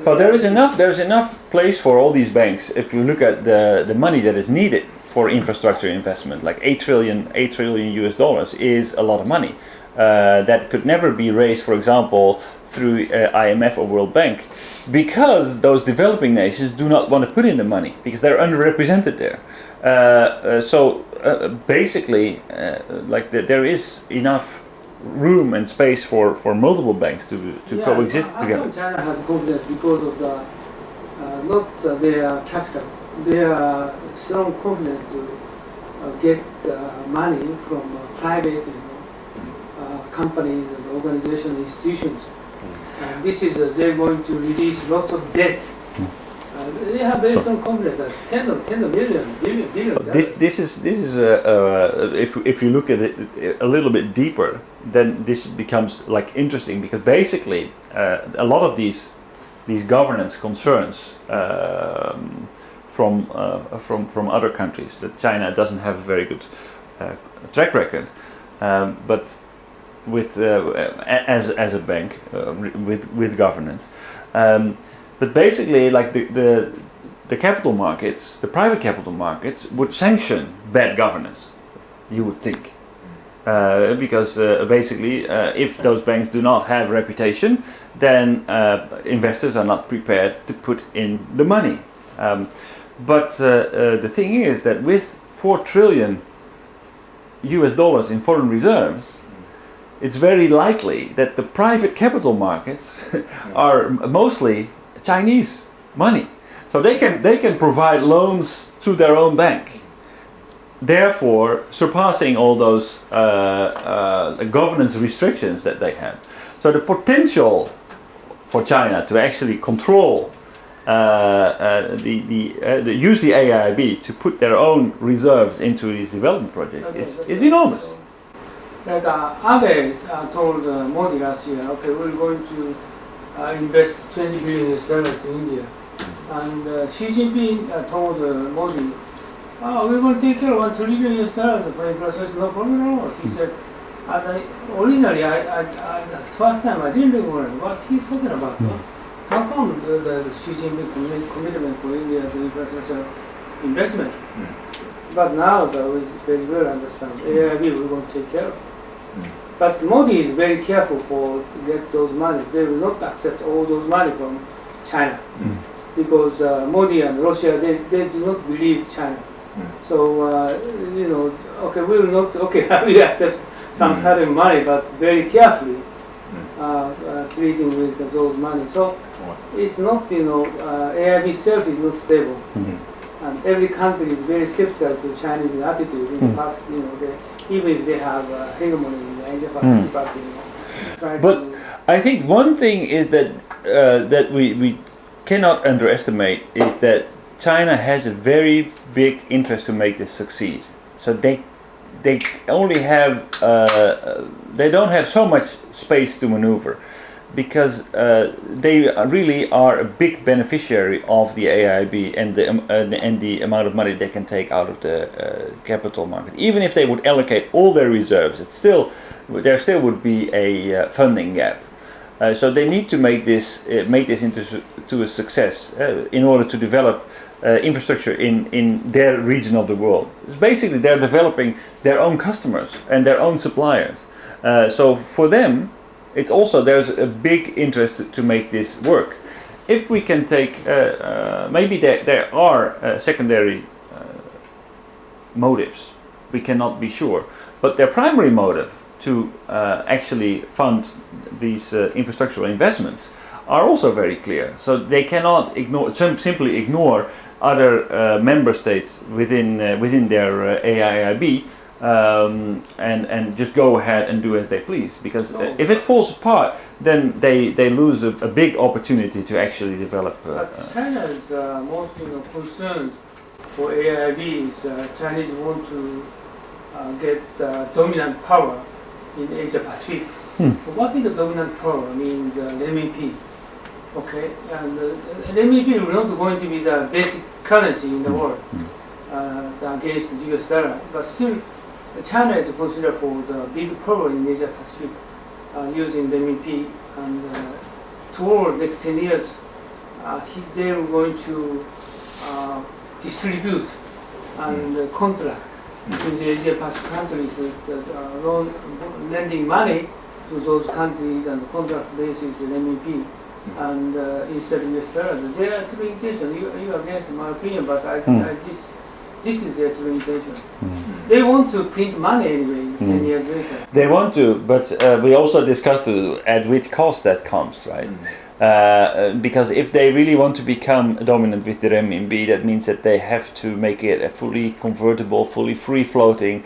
But there is enough place for all these banks. If you look at the money that is needed for infrastructure investment, like $8 trillion US dollars is a lot of money that could never be raised, for example, through IMF or World Bank, because those developing nations do not want to put in the money because they're underrepresented there. Basically, there is enough room and space for multiple banks to coexist together. China has confidence because of the not their capital. They are strong confident to get money from private companies and organizations, institutions. This is they're going to release lots of debt. They have very strong confidence. Tens of billion. This is if you look at it a little bit deeper, then this becomes interesting, because basically a lot of these governance concerns from other countries that China doesn't have a very good track record, but with as a bank with governance. But basically, the capital markets, the private capital markets, would sanction bad governance, you would think. Because basically, if those banks do not have a reputation, then investors are not prepared to put in the money. But the thing is that with $4 trillion US dollars in foreign reserves, it's very likely that the private capital markets are mostly Chinese money, so they can provide loans to their own bank, therefore surpassing all those governance restrictions that they have. So the potential for China to actually control use the AIIB to put their own reserves into these development projects is enormous. Like Abe told Modi last year, okay, we're going to invest $20 billion to India. And Xi Jinping told Modi, we're going to take care of $1 trillion for infrastructure, no problem at all. He said, originally, the first time I didn't recognize what he's talking about. How come the Xi Jinping commitment for India's infrastructure investment? But now we very well understand, AIB we're going to take care of. But Modi is very careful to get those money. They will not accept all those money from China, because Modi and Russia they do not believe China. So okay, we will not we accept some certain money, but very carefully treating with those money. So it's not AIB itself is not stable, and every country is very skeptical to Chinese attitude in the past. Even if they have hegemony in the Asia Pacific, but I think one thing is that that we cannot underestimate is that China has a very big interest to make this succeed. So they only have they don't have so much space to maneuver, because they really are a big beneficiary of the AIIB and the amount of money they can take out of the capital market. Even if they would allocate all their reserves, there still would be a funding gap. So they need to make this into a success in order to develop infrastructure in their region of the world. It's basically, they're developing their own customers and their own suppliers. So for them, it's also, there's a big interest to make this work. If we can take, maybe there are secondary motives, we cannot be sure, but their primary motive to actually fund these infrastructural investments are also very clear. So they cannot simply ignore other member states within their AIIB. And just go ahead and do as they please, because if it falls apart, then they lose a big opportunity to actually develop. China's most concerns for AIB is Chinese want to get dominant power in Asia Pacific. What is the dominant power? Means renminbi. Okay, and renminbi is not going to be the basic currency in the world against the US dollar, but still. China is considered for the big power in Asia Pacific using renminbi, and toward next 10 years, they were going to distribute and contract with the Asia Pacific countries, lending money to those countries and the contract basis in RMB and instead of US dollars. Their true intention, you against my opinion, but this is their true intention. They want to print money anyway 10 years later. They want to, but we also discussed at which cost that comes, right? Because if they really want to become dominant with the renminbi, that means that they have to make it a fully convertible, fully free-floating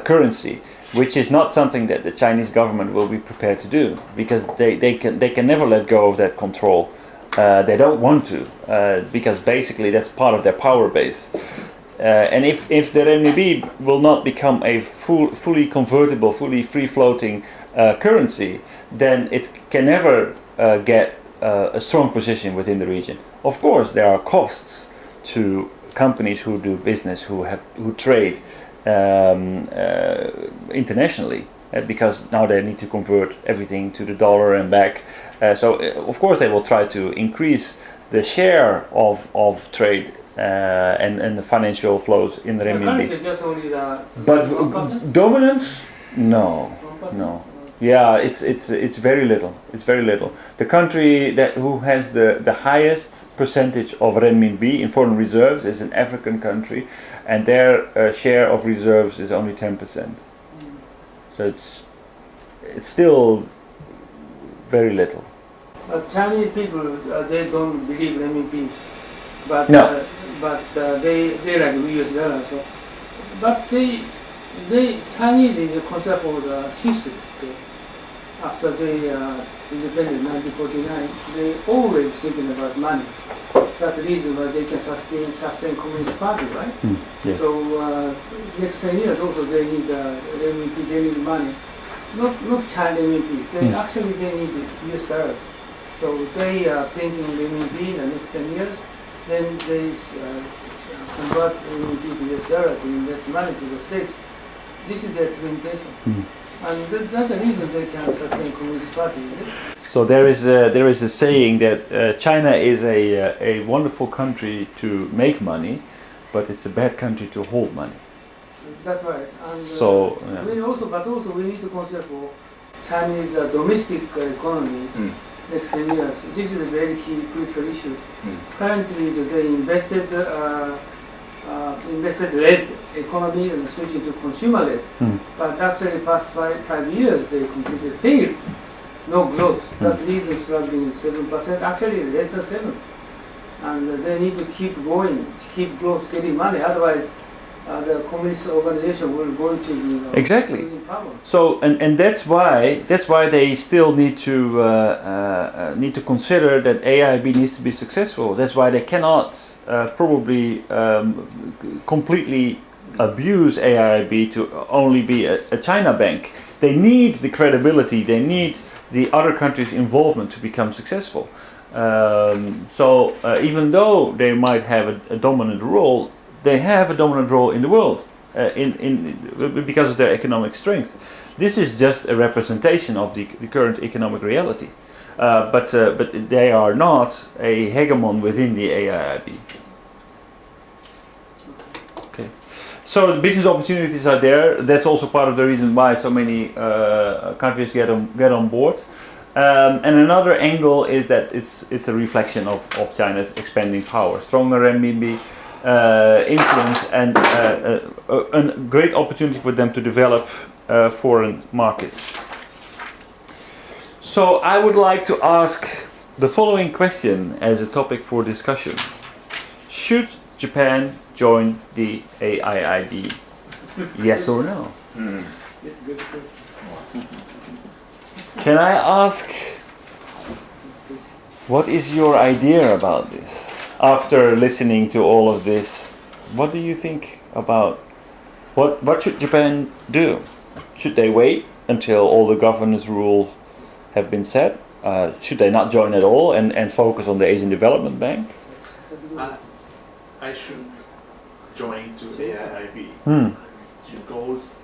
currency, which is not something that the Chinese government will be prepared to do, because they can never let go of that control. They don't want to, because basically that's part of their power base. And if the renminbi will not become a fully convertible, fully free-floating currency, then it can never get a strong position within the region. Of course, there are costs to companies who do business, who trade internationally, because now they need to convert everything to the dollar and back. So of course they will try to increase the share of trade and the financial flows in the renminbi. But dominance? No. Yeah, it's very little. It's very little. The country who has the highest percentage of renminbi in foreign reserves is an African country, and their share of reserves is only 10%. So it's still very little. Chinese people, they don't believe renminbi, but No. They like US dollar. So, but they Chinese is concept of the history. After they independent 1949, they always thinking about money. That's the reason why they can sustain Communist Party, right? Yes. So next 10 years also they need renminbi, they need money. Not China renminbi. They need US dollars. So they are printing renminbi in the next 10 years. Then they convert renminbi to US dollar to invest money to the States. This is their true intention. And that's the reason they can sustain Communist Party. So there is a saying that China is a wonderful country to make money, but it's a bad country to hold money. That's right. And so we also we need to consider for Chinese domestic economy next 10 years. This is a very key critical issue. Currently, they invested-led economy and switching to consumer-led. But actually, past 5 years, they completely failed. No growth. That reason struggling 7%. Actually, less than 7. And they need to keep going, keep growth, getting money. Otherwise, the communist organization will go to exactly. losing power. So and that's why they still need to consider that AIIB needs to be successful. That's why they cannot probably completely abuse AIIB to only be a China bank. They need the credibility. They need the other countries' involvement to become successful. So even though they might have a dominant role, they have a dominant role in the world because of their economic strength. This is just a representation of the current economic reality. But they are not a hegemon within the AIIB. Okay. So the business opportunities are there. That's also part of the reason why so many countries get on board. And another angle is that it's a reflection of China's expanding power, stronger renminbi, influence, and a great opportunity for them to develop foreign markets. So I would like to ask the following question as a topic for discussion. Should Japan join the AIIB? Yes or no? It's a good question. Can I ask, what is your idea about this? After listening to all of this, what do you think about what should Japan do? Should they wait until all the governance rules have been set? Should they not join at all and focus on the Asian Development Bank? I should join to AIIB. Because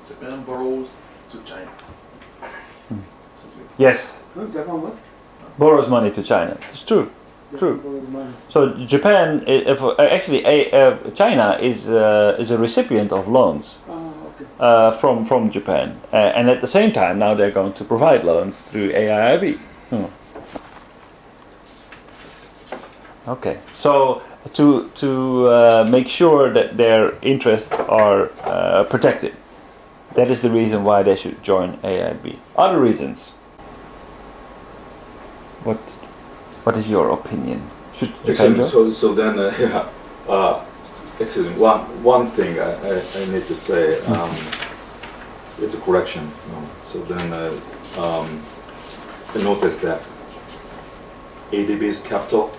Japan borrows to China. Yes. Japan what? borrows money to China. It's true. True. Borrow money. So Japan, China is a recipient of loans Okay. from Japan, and at the same time now they're going to provide loans through AIIB. Okay, so to make sure that their interests are protected, that is the reason why they should join AIIB. Other reasons. What is your opinion? Should Japan join? So then, excuse me. One thing I need to say. It's a correction. So then, I noticed that ADB's capital.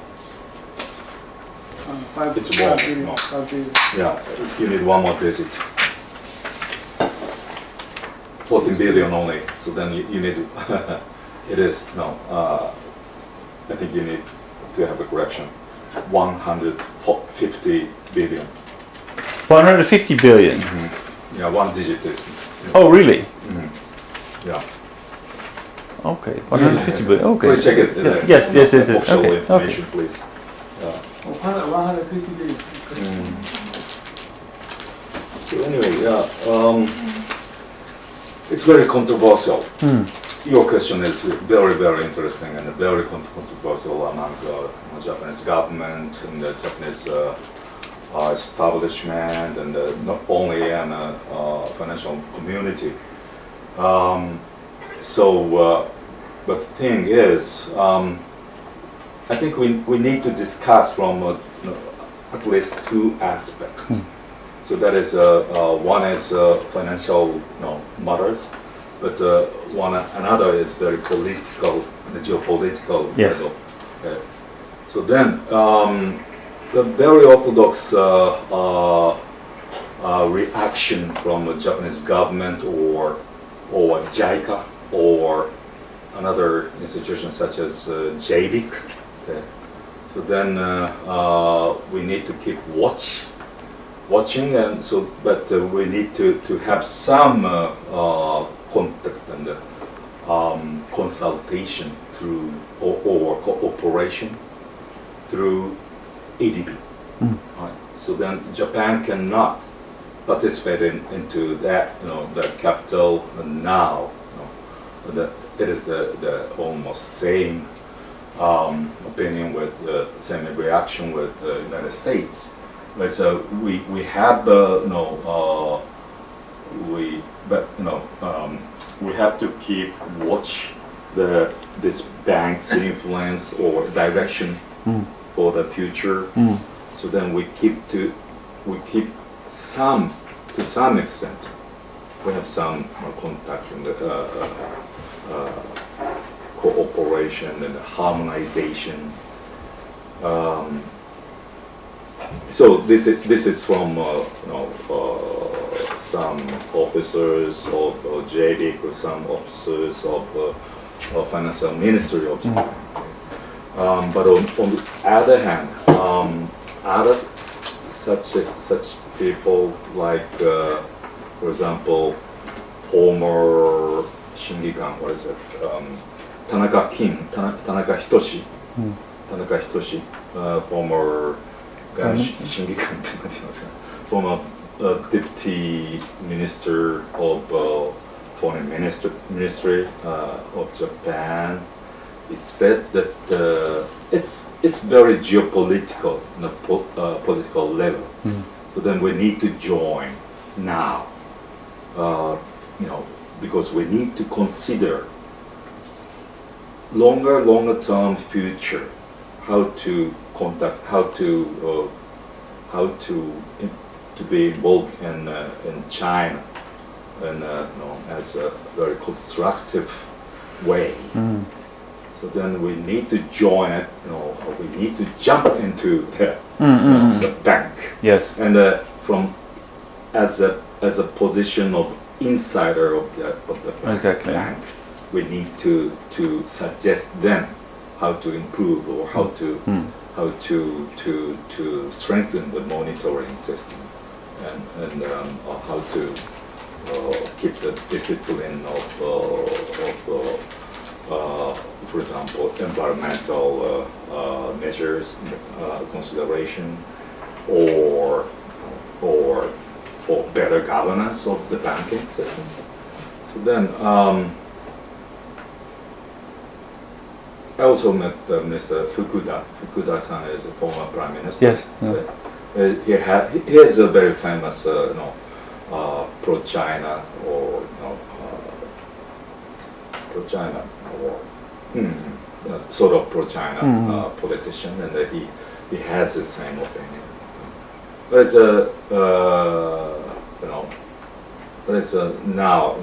It's wrong. No. 5 billion. Yeah, you need one more digit. 14 billion only. So then you need. It is no. I think you need to have a correction. 150 billion. 150 billion. Yeah, one digit is. Oh, really? Yeah. Okay, 150 billion. Okay. Please check it. Yes. Official Okay. information, please. 150 billion. So anyway, it's very controversial. Your question is very, very interesting and very controversial among the Japanese government and the Japanese establishment and not only in financial community. But the thing is, I think we need to discuss from at least two aspects. So that is one is financial matters. But another is very political, geopolitical Yes. level. So then, the very orthodox reaction from the Japanese government or JICA or another institution such as JBIC. Okay. So then we need to keep watching, and so but we need to have some contact and consultation through or cooperation through ADB. Right. So then Japan cannot participate into that, the capital now. That it is the almost same opinion with the same reaction with the United States. But we have we have to keep watch this bank's influence or direction for the future. So then we keep to some extent. We have some contact and cooperation and harmonization. So this is from some officers of JBIC or some officers of financial ministry of Japan. But on the other hand, other such people like, for example, former Shingikan, what is it? Tanaka Hitoshi, former Shingikan, former deputy minister of foreign ministry of Japan. He said that it's very geopolitical, political level. So then we need to join now, because we need to consider longer term future, how to contact, how to be involved in China, and as a very constructive way. So then we need to join it. We need to jump into the bank. Yes. And from as a position of insider of the Exactly. bank, we need to suggest them how to improve or how to strengthen the monitoring system and how to keep the discipline of for example, environmental measures consideration, or for better governance of the banking system. So then, I also met Mr. Fukuda. Fukuda-san is a former prime minister. Yes. He has a very famous, pro-China or pro-China or sort of pro-China politician, and that he has the same opinion. There's now,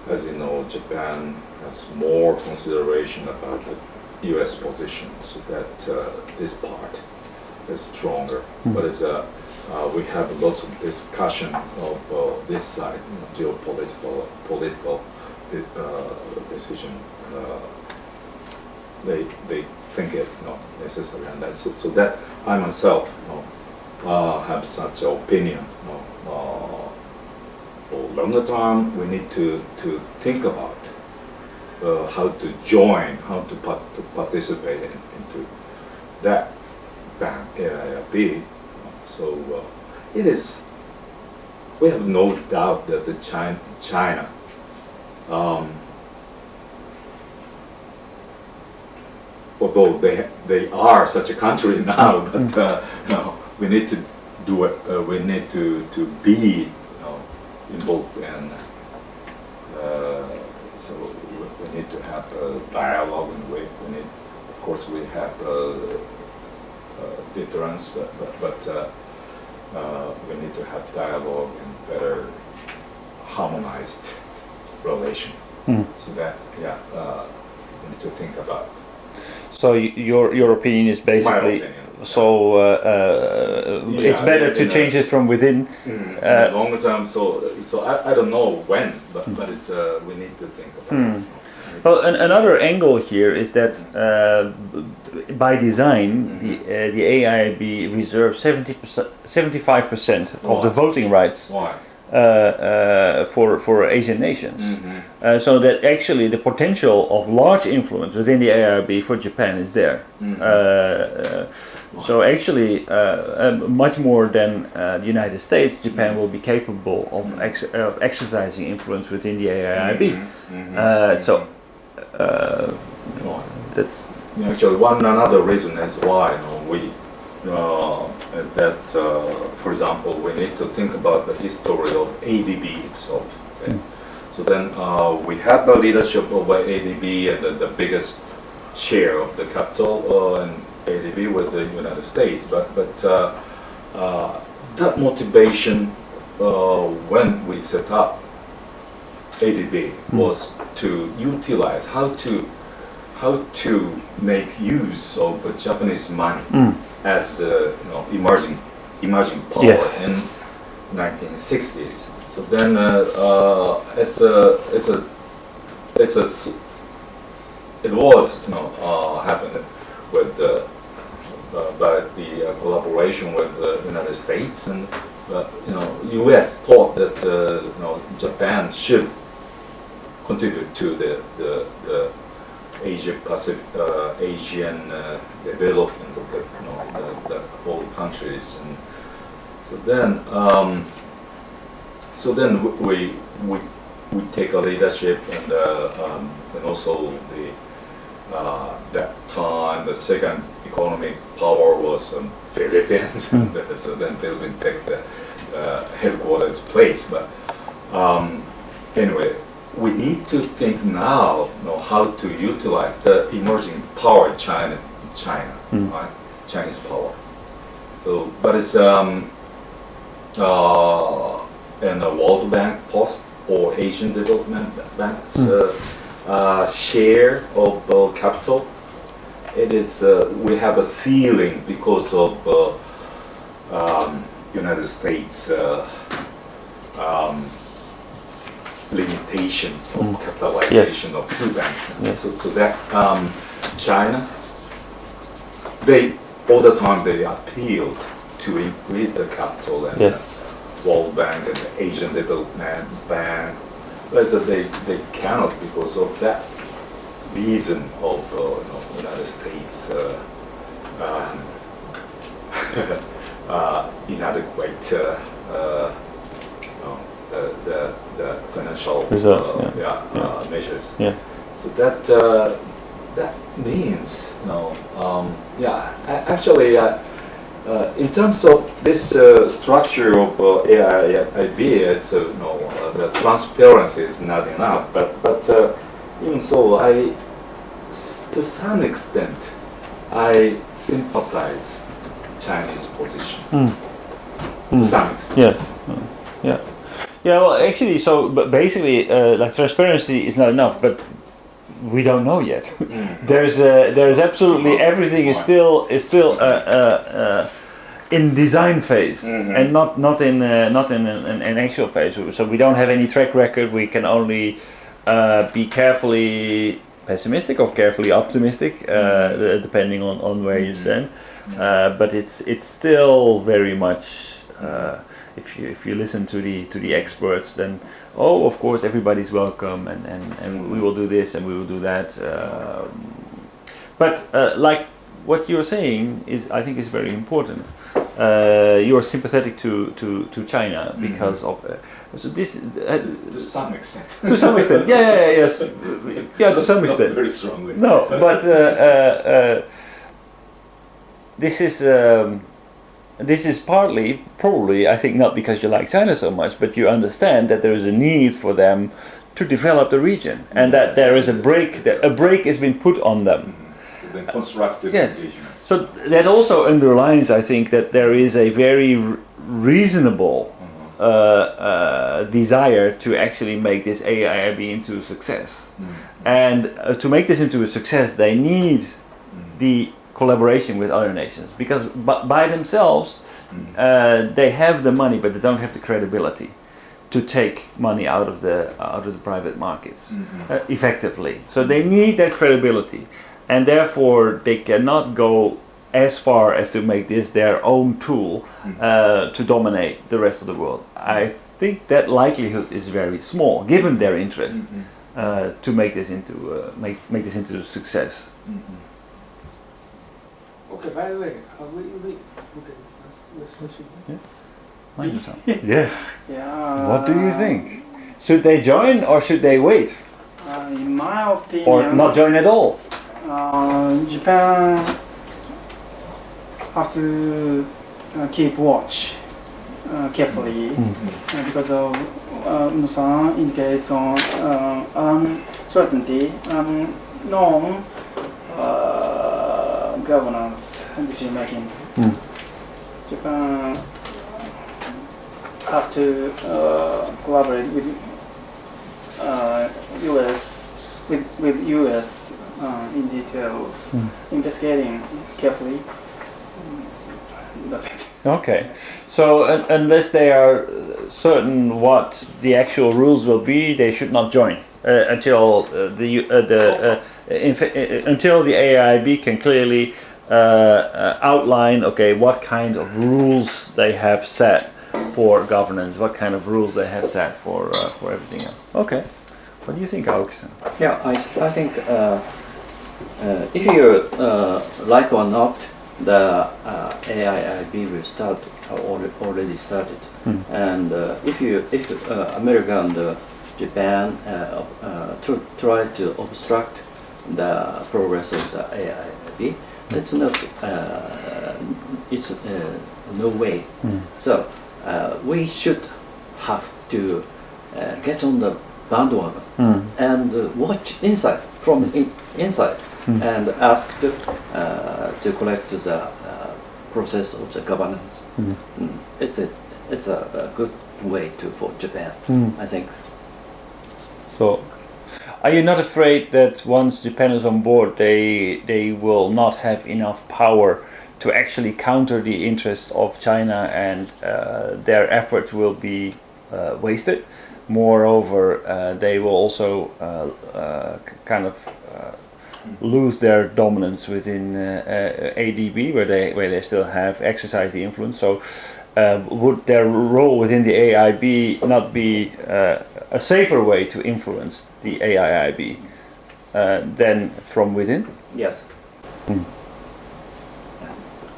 as you know, Japan has more consideration about the U.S. position, so that this part is stronger. But we have lots of discussion of this side, geopolitical, political decision. They think it necessary, and that so that I myself have such an opinion. For longer term, we need to think about how to join, how to participate into that bank, AIIB. So it is. We have no doubt that the China. Although they are such a country now, but we need to do it. We need to be involved in. So we need to have a dialogue, and we need, of course, we have deterrence, but we need to have dialogue and better harmonized relation. So that we need to think about. So your opinion is basically. My opinion. So it's better to change it from within. In the longer term, so I don't know when, but it's we need to think about it. Well, another angle here is that by design, the AIIB reserves 75% of the voting rights. Why? For Asian nations, so that actually the potential of large influence within the AIIB for Japan is there. So actually, much more than the United States, Japan will be capable of exercising influence within the AIIB. So that's actually another reason is why we. Is that, for example, we need to think about the history of ADB itself. Okay? So then we have the leadership of ADB and the biggest share of the capital in ADB with the United States. But that motivation when we set up ADB was to utilize how to make use of the Japanese money. As emerging power in 1960s. So then it was happened with by the collaboration with the United States, and U.S. thought that Japan should contribute to the Asian development of the whole countries, and so then we take a leadership, and also that time the second economic power was Philippines. So then Philippines takes the headquarters place, but anyway. We need to think now, how to utilize the emerging power China, right? Chinese power. So, but it's in the World Bank Post or Asian Development Bank's share of capital. It is we have a ceiling because of United States. Limitation of capitalization of two banks. So that China, they all the time they appealed to increase the capital, and World Bank and the Asian Development Bank, but they cannot because of that reason of United States inadequate the financial results, measures. Yeah. So that means, actually, in terms of this structure of AIIB, it's the transparency is not enough. But even so, to some extent, I sympathize Chinese position. To some extent. Yeah. Well, actually, but basically, like transparency is not enough, but we don't know yet. There's absolutely everything is still in design phase and not in an actual phase. So we don't have any track record. We can only be carefully pessimistic or carefully optimistic, depending on where you stand. But it's still very much. If you listen to the experts, then of course everybody's welcome, and we will do this and we will do that. But like what you're saying I think is very important. You're sympathetic to China because of so this to some extent. To some extent, yes, to some extent. Not very strongly. No, but this is partly, probably, I think, not because you like China so much, but you understand that there is a need for them to develop the region, and that there is a break has been put on them. So then constructive engagement. So that also underlines, I think, that there is a very reasonable desire to actually make this AIIB into a success. And to make this into a success, they need the collaboration with other nations, because by themselves they have the money, but they don't have the credibility to take money out of the private markets effectively. So they need that credibility, and therefore they cannot go as far as to make this their own tool to dominate the rest of the world. I think that likelihood is very small, given their interest to make this into make this into a success. Okay, by the way, okay, next question. Yes. Yeah. What do you think? Should they join or should they wait? In my opinion, Or not join at all? Japan have to keep watch carefully because of Uno-san indicates on uncertainty, unknown governance and decision making. Japan have to collaborate with US with US in details, investigating carefully. That's it. Okay, so unless they are certain what the actual rules will be, they should not join until until the AIIB can clearly outline, what kind of rules they have set for governance, what kind of rules they have set for everything else. Okay, what do you think, Alex? Yeah, I think if you like or not, the AIIB will start already started, and if America and Japan try to obstruct the progress of the AIIB, it's no way. So we should have to get on the bandwagon and watch inside from inside and ask to collect the process of the governance. It's a good way for Japan, I think. So, are you not afraid that once Japan is on board, they will not have enough power to actually counter the interests of China, and their efforts will be wasted? Moreover, they will also lose their dominance within ADB, where they still have exercised the influence. So, would their role within the AIIB not be a safer way to influence the AIIB? than from within? Yes.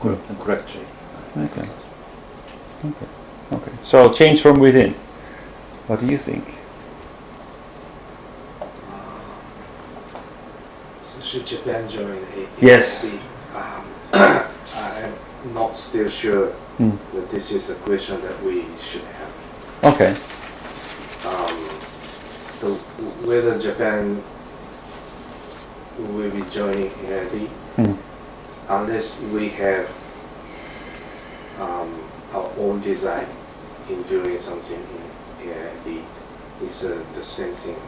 Correctly. Okay. Okay. So change from within. What do you think? So should Japan join AIIB? Yes. I'm not still sure that this is the question that we should have. Okay. Whether Japan will be joining AIIB, unless we have our own design in doing something in AIIB, it's the same thing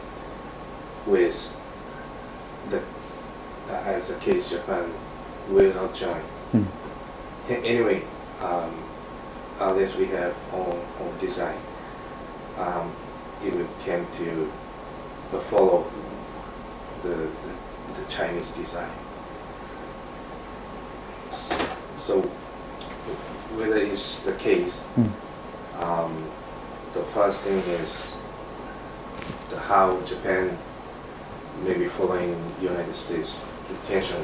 with as the case Japan will not join. Anyway, unless we have own design, it will come to follow the Chinese design. So whether it's the case, the first thing is how Japan may be following United States intention,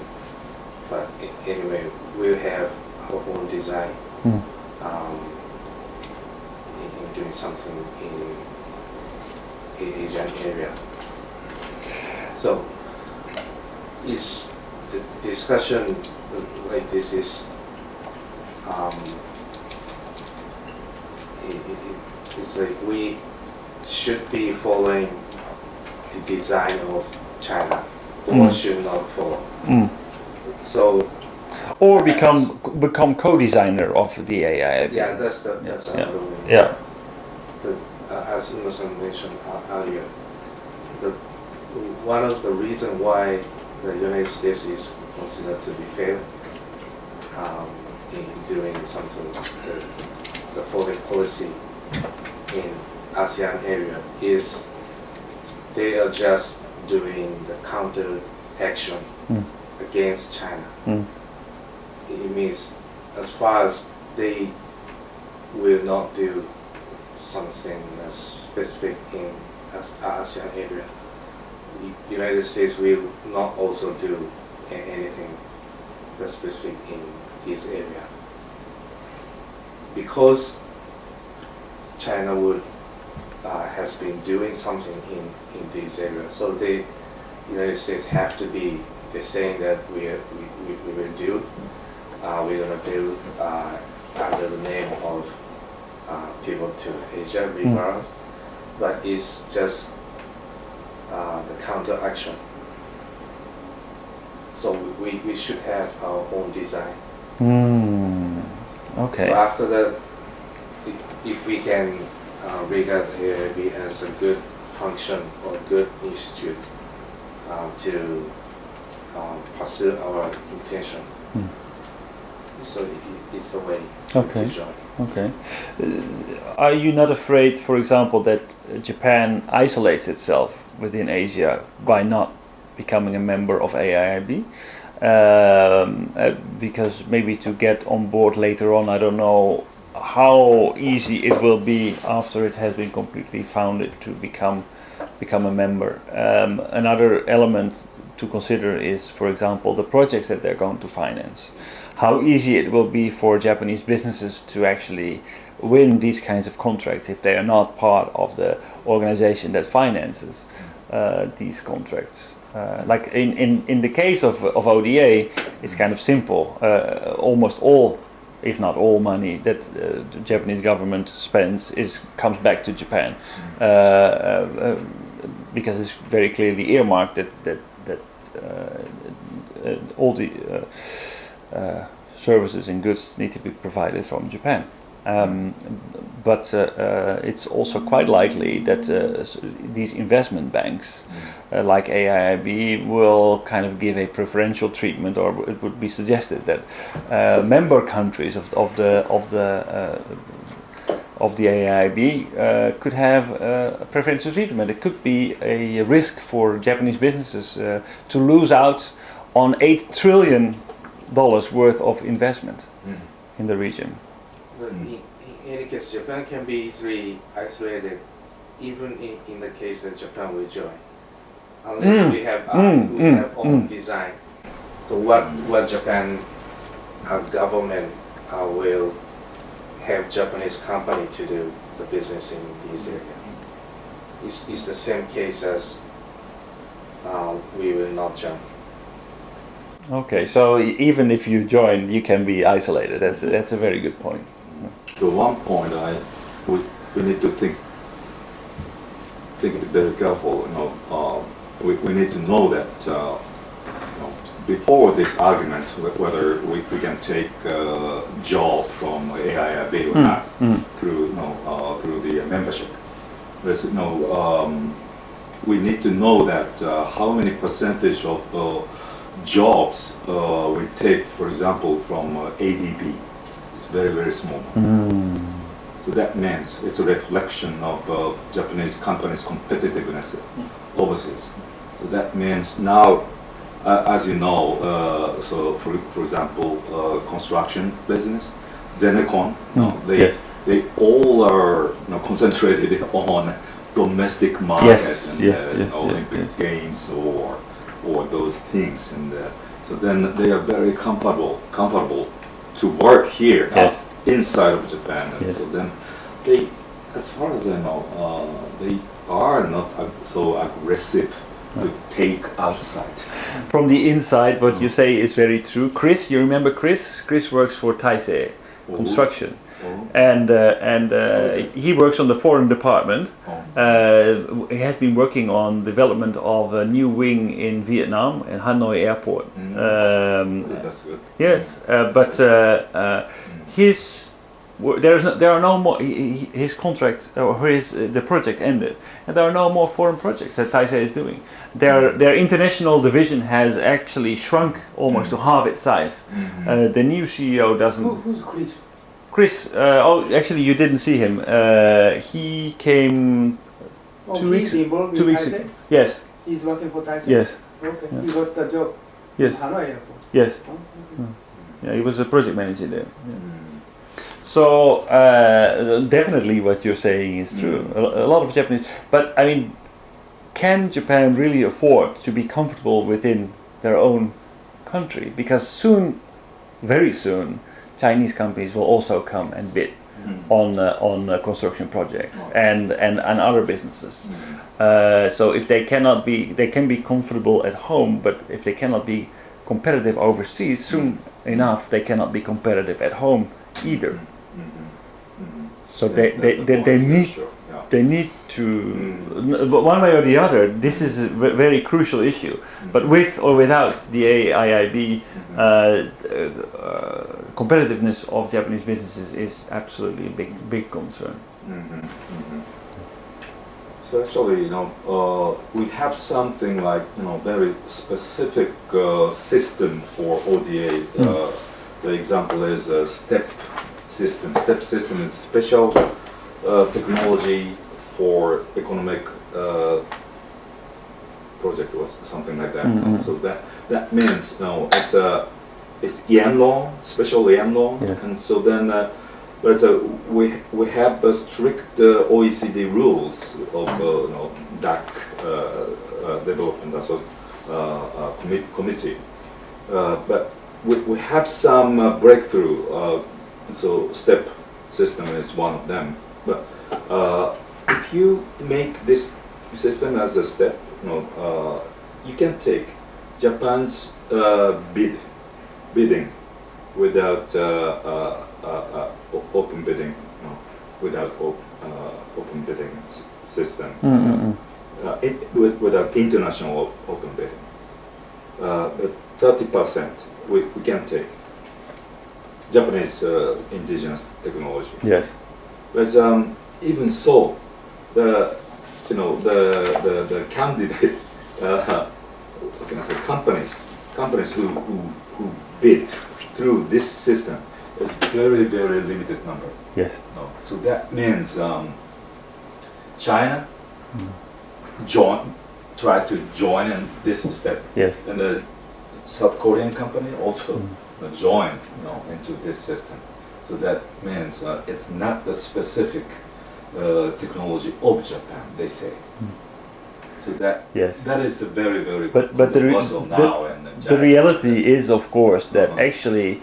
but anyway, we'll have our own design in doing something in Asian area. So is the discussion like this is it's like we should be following the design of China or should not follow. So or become co-designer of the AI. yeah, that's another way. Yeah. As Uno-san mentioned earlier, one of the reasons why the United States is considered to be failed in doing something, the foreign policy in ASEAN area is they are just doing the counter action against China. It means as far as they will not do something specific in ASEAN area, United States will not also do anything that's specific in this area. Because China has been doing something in this area, so the United States have to be saying that we will do. We're gonna do under the name of people to Asia, regardless, but it's just the counter action. So we should have our own design. Okay. So after that, if we can regard AIIB as a good function or good institute to pursue our intention, so it's a way to join. Okay. Are you not afraid, for example, that Japan isolates itself within Asia by not becoming a member of AIIB? Because maybe to get on board later on, I don't know how easy it will be after it has been completely founded to become a member. Another element to consider is, for example, the projects that they're going to finance. How easy it will be for Japanese businesses to actually win these kinds of contracts if they are not part of the organization that finances these contracts. Like in the case of ODA, it's kind of simple. Almost all, if not all, money that the Japanese government spends comes back to Japan, because it's very clearly earmarked that all the services and goods need to be provided from Japan. But it's also quite likely that these investment banks, like AIIB, will kind of give a preferential treatment, or it would be suggested that member countries of the AIIB could have a preferential treatment. It could be a risk for Japanese businesses to lose out on $8 trillion worth of investment in the region. But in any case, Japan can be easily isolated, even in the case that Japan will join. unless we have own design. So what Japan government will have Japanese company to do the business in this area. It's the same case as we will not jump. Okay, so even if you join, you can be isolated. That's a very good point. So one point we need to think very careful. We need to know that before this argument whether we can take a job from AIIB or not through the membership. There's we need to know that how many percentage of jobs we take, for example, from ADB. It's very, very small. So that means it's a reflection of Japanese companies' competitiveness overseas. So that means now, as you know, so for example, construction business, Zenecon, they all are concentrated on domestic markets and Olympic Games or those things, and so then they are very comfortable to work here inside of Japan, and so then they, as far as I know, they are not so aggressive to take outside. From the inside, what you say is very true. Chris, you remember Chris? Chris works for Taisei Construction. And he works on the foreign department. He has been working on development of a new wing in Vietnam, in Hanoi Airport. That's good. Yes, but there are no more. His contract or the project ended, and there are no more foreign projects that Taisei is doing. Their international division has actually shrunk almost to half its size. The new CEO doesn't. Who's Chris? Chris, actually you didn't see him. He came 2 weeks ago. Yes. He's working for Taisei? Yes. Okay. He got the job. Yes. Hanoi Airport. Yes. Okay. Yeah, he was a project manager there. So definitely what you're saying is true. A lot of Japanese, but I mean, can Japan really afford to be comfortable within their own country? Because soon, very soon, Chinese companies will also come and bid on construction projects and other businesses. So if they can be comfortable at home, but if they cannot be competitive overseas, soon enough they cannot be competitive at home either. So they need to, one way or the other, this is a very crucial issue. But with or without the AIIB, competitiveness of Japanese businesses is absolutely a big concern. So actually, we have something like very specific system for ODA. The example is a STEP system. STEP system is special technology for economic project or something like that. So that means it's yen law, special yen law, and so then we have a strict OECD rules of DAC development committee, but we have some breakthrough. So STEP system is one of them. But if you make this system as a step, you can take Japan's bidding without open bidding, without open bidding system, without international open bidding. But 30% we can take Japanese indigenous technology. Yes. But even so, the candidate, what can I say, companies who bid through this system is very, very limited number. Yes. So that means China try to join in this step. Yes. And the South Korean company also join into this system. So that means it's not the specific technology of Japan, they say. So that Yes. that is a very very But the controversial now in the reality is, of course, that Uh-huh. actually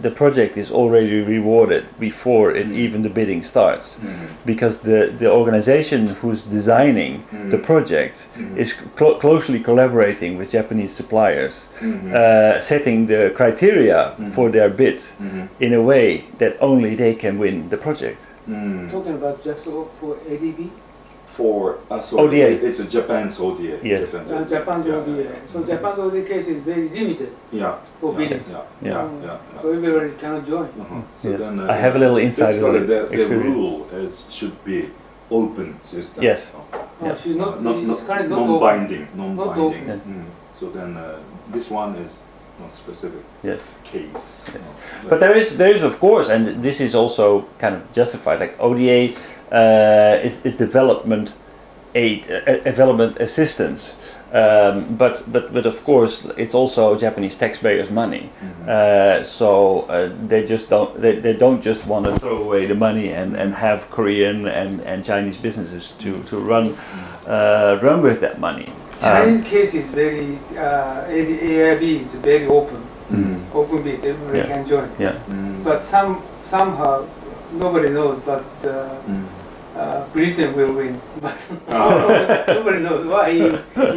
the project is already rewarded before it even the bidding starts, because the organization who's designing the project is closely collaborating with Japanese suppliers, setting the criteria for their bid in a way that only they can win the project. Talking about just for ADB, For ODA. It's a Japan's ODA. Yes. Japan's yeah, ODA. So Japan's ODA case is very limited Yeah. for yeah, bidding. Yeah. So everybody cannot join. Uh-huh. So Yes. then, I have a little insider basically the experience. rule should be open system. Yes. No, she's not. It's currently not non-binding. open. Non-binding. Yes. So then this one is not specific Yes. case. Yes. But there is of course, and this is also kind of justified. Like ODA is development aid, development assistance, but of course it's also Japanese taxpayers' money. So they don't just want to throw away the money and have Korean and Chinese businesses to run with that money. Chinese case is very AIB is very open, open bid. Everybody Yeah. can join. Yeah. But somehow nobody knows. But Britain will win. But nobody knows why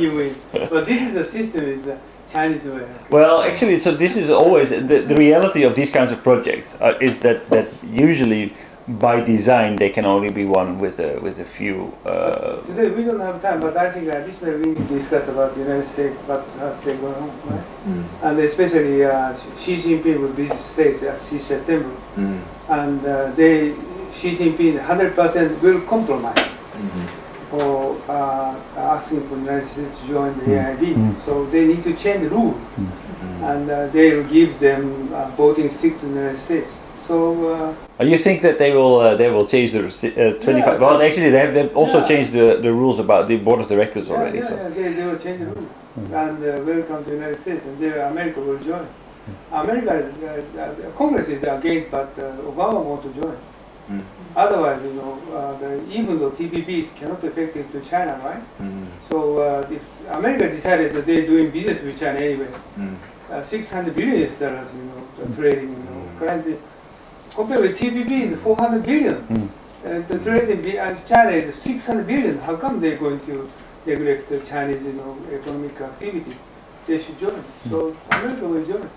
he wins. But this is the system. Is Chinese way. Well, actually, so this is always the reality of these kinds of projects is that usually by design they can only be won with a few. Today we don't have time, but I think additionally we need to discuss about the United States, what's going on, right? And especially Xi Jinping will visit States this September, and Xi Jinping 100% will compromise for asking for the United States to join the AIB. So they need to change the rule, and they will give them voting stick to the United States. So You think that they will change the 25? Yeah. Well, actually, they've also Yeah. changed the rules about the board of directors already. yeah, So they will change the rule and welcome to the United States, and there America will join. America, Congress is against, but Obama want to join. Otherwise, even though TPP cannot be effective to China, right? So if America decided that they're doing business with China anyway. $600 billion trading. Currently, compared with TPP is $400 billion. The trading China is $600 billion. How come they're going to regulate the Chinese, economic activity? They should join. So America will join,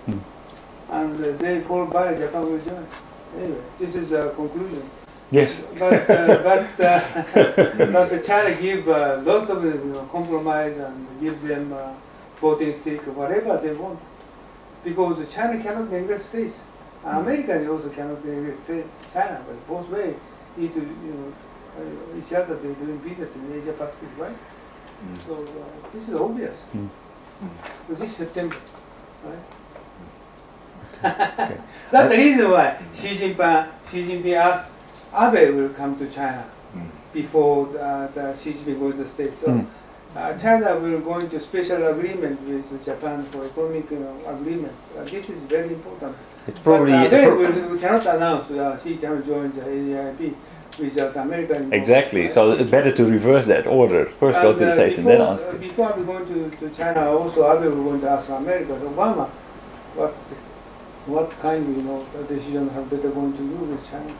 and they followed by Japan will join. Anyway, this is a conclusion. yes, But China give lots of compromise and gives them voting stick or whatever they want, because China cannot neglect states. America also cannot neglect China, but both ways need to each other. They're doing business in Asia Pacific, right? So this is obvious. So this September, right? Okay. That's the reason why Xi Jinping asked Abe will come to China before the Xi Jinping goes to the States. So China will go into special agreement with Japan for economic agreement. This is very important. it's probably But Abe we cannot announce he cannot join the AIP without America involved. exactly. So it's better to reverse that order. First go to the States and then ask. Before we going to China, also Abe will going to ask America, Obama, what kind of decision have better going to do with China?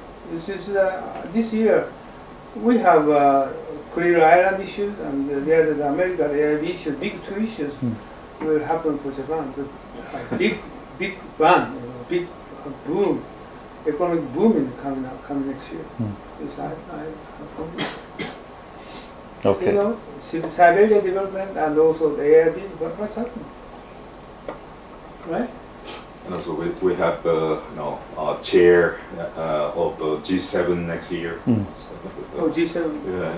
This year we have Korea Island issues, and the other the America the AIB issue. Big two issues will happen for Japan. So, big bang, big boom, economic boom in coming next year. Yes, I Okay. Siberia development and also the AIB. What's happening? Right? And also we have chair of G7 next year. Oh, G7. Yeah.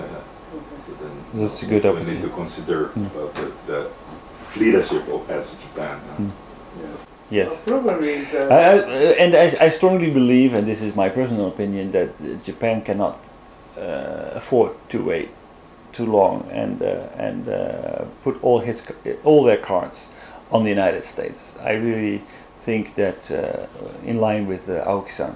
So then That's a good we opportunity. need to consider the leadership as Japan. Yes. Probably is, And I strongly believe, and this is my personal opinion, that Japan cannot afford to wait too long and put all their cards on the United States. I really think that, in line with Aoki-san,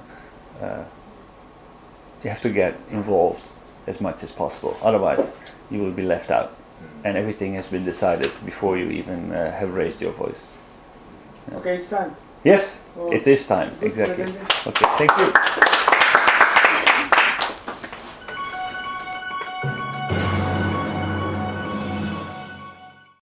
you have to get involved as much as possible. Otherwise, you will be left out, and everything has been decided before you even have raised your voice. Okay, it's time. Yes, Oh, it is time. good Exactly. presentation. Okay, thank you.